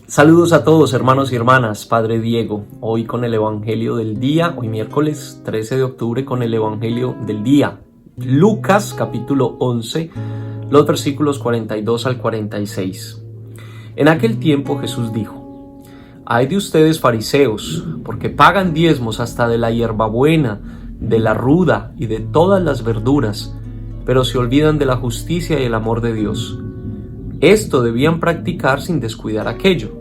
Saludos a todos, hermanos y hermanas. Padre Diego, hoy con el Evangelio del día, hoy miércoles 13 de octubre con el Evangelio del día. Lucas capítulo 11, los versículos 42 al 46. En aquel tiempo Jesús dijo: Ay de ustedes fariseos, porque pagan diezmos hasta de la hierbabuena, de la ruda y de todas las verduras, pero se olvidan de la justicia y el amor de Dios. Esto debían practicar sin descuidar aquello.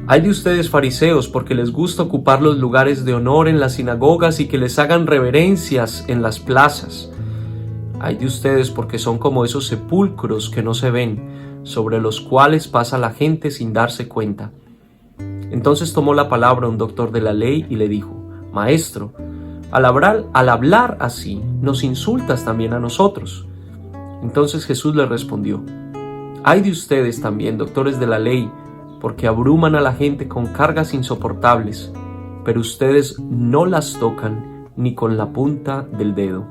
Ay de ustedes fariseos, porque les gusta ocupar los lugares de honor en las sinagogas y que les hagan reverencias en las plazas. Ay de ustedes, porque son como esos sepulcros que no se ven, sobre los cuales pasa la gente sin darse cuenta. Entonces tomó la palabra un doctor de la ley y le dijo: Maestro, al hablar así, nos insultas también a nosotros. Entonces Jesús le respondió: Ay de ustedes también, doctores de la ley, porque abruman a la gente con cargas insoportables, pero ustedes no las tocan ni con la punta del dedo.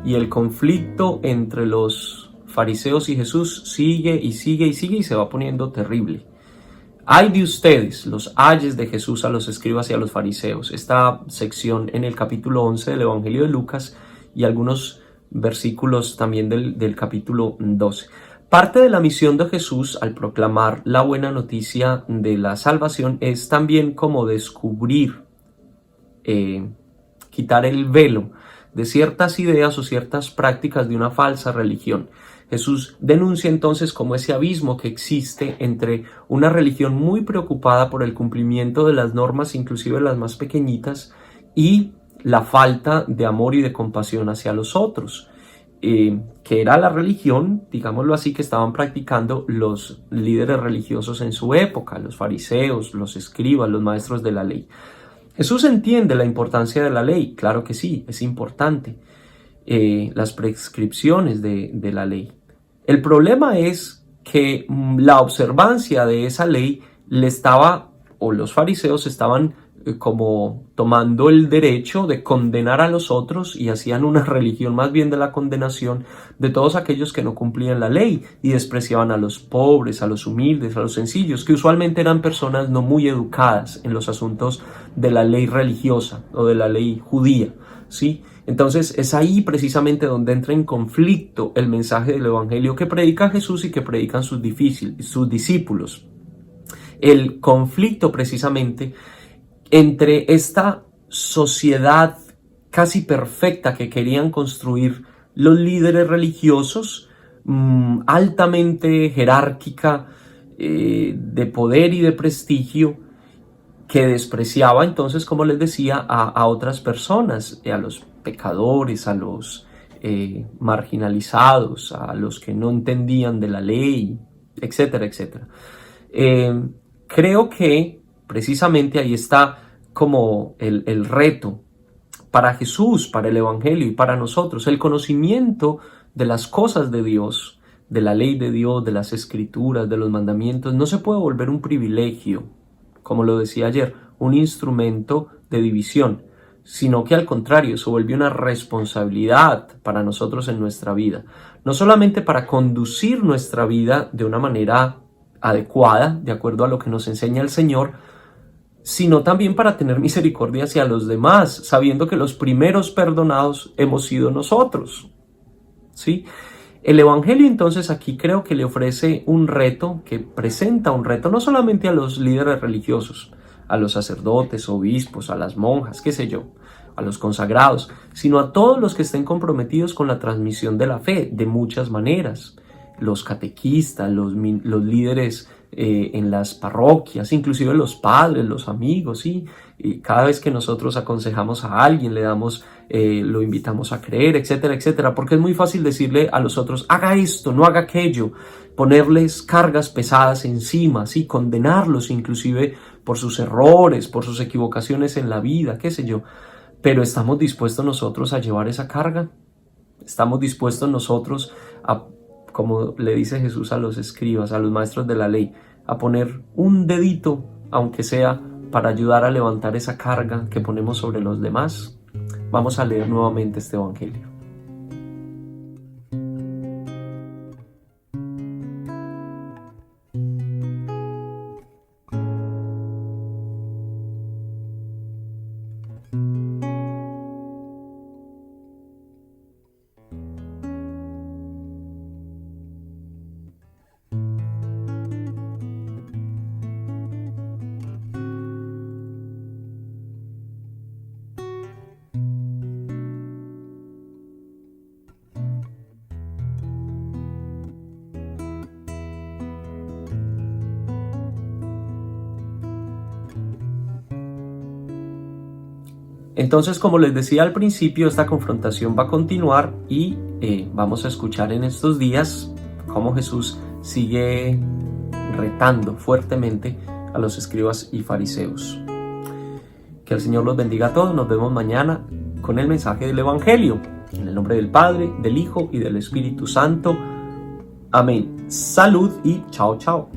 Y el conflicto entre los fariseos y Jesús sigue y se va poniendo terrible. Ay de ustedes, los ayes de Jesús a los escribas y a los fariseos. Esta sección en el capítulo 11 del Evangelio de Lucas y algunos versículos también del capítulo 12. Parte de la misión de Jesús al proclamar la buena noticia de la salvación es también como descubrir, quitar el velo de ciertas ideas o ciertas prácticas de una falsa religión. Jesús denuncia entonces como ese abismo que existe entre una religión muy preocupada por el cumplimiento de las normas, inclusive las más pequeñitas, y la falta de amor y de compasión hacia los otros, que era la religión, digámoslo así, que estaban practicando los líderes religiosos en su época, los fariseos, los escribas, los maestros de la ley. Jesús entiende la importancia de la ley, claro que sí, es importante, las prescripciones de la ley. El problema es que la observancia de esa ley los fariseos estaban como tomando el derecho de condenar a los otros y hacían una religión más bien de la condenación de todos aquellos que no cumplían la ley y despreciaban a los pobres, a los humildes, a los sencillos, que usualmente eran personas no muy educadas en los asuntos de la ley religiosa o de la ley judía, ¿sí? Entonces es ahí precisamente donde entra en conflicto el mensaje del Evangelio que predica Jesús y que predican sus discípulos. El conflicto precisamente entre esta sociedad casi perfecta que querían construir los líderes religiosos, altamente jerárquica, de poder y de prestigio, que despreciaba entonces, como les decía, a otras personas, a los pecadores, a los marginalizados, a los que no entendían de la ley, etcétera, etcétera. Creo que precisamente ahí está como el reto para Jesús, para el Evangelio y para nosotros. El conocimiento de las cosas de Dios, de la ley de Dios, de las escrituras, de los mandamientos, no se puede volver un privilegio, como lo decía ayer, un instrumento de división, sino que al contrario, se vuelve una responsabilidad para nosotros en nuestra vida. No solamente para conducir nuestra vida de una manera adecuada, de acuerdo a lo que nos enseña el Señor, sino también para tener misericordia hacia los demás, sabiendo que los primeros perdonados hemos sido nosotros, ¿sí? El Evangelio entonces aquí creo que le ofrece un reto, que presenta un reto no solamente a los líderes religiosos, a los sacerdotes, obispos, a las monjas, qué sé yo, a los consagrados, sino a todos los que estén comprometidos con la transmisión de la fe de muchas maneras. Los catequistas, los líderes en las parroquias, inclusive los padres, los amigos, ¿sí? Y cada vez que nosotros aconsejamos a alguien, le damos, lo invitamos a creer, etcétera, etcétera, porque es muy fácil decirle a los otros: haga esto, no haga aquello, ponerles cargas pesadas encima, ¿sí? Condenarlos inclusive por sus errores, por sus equivocaciones en la vida, qué sé yo. Pero ¿estamos dispuestos nosotros a llevar esa carga? ¿Estamos dispuestos nosotros a, como le dice Jesús a los escribas, a los maestros de la ley, a poner un dedito, aunque sea, para ayudar a levantar esa carga que ponemos sobre los demás? Vamos a leer nuevamente este Evangelio. Entonces, como les decía al principio, esta confrontación va a continuar y vamos a escuchar en estos días cómo Jesús sigue retando fuertemente a los escribas y fariseos. Que el Señor los bendiga a todos. Nos vemos mañana con el mensaje del Evangelio. En el nombre del Padre, del Hijo y del Espíritu Santo. Amén. Salud y chao, chao.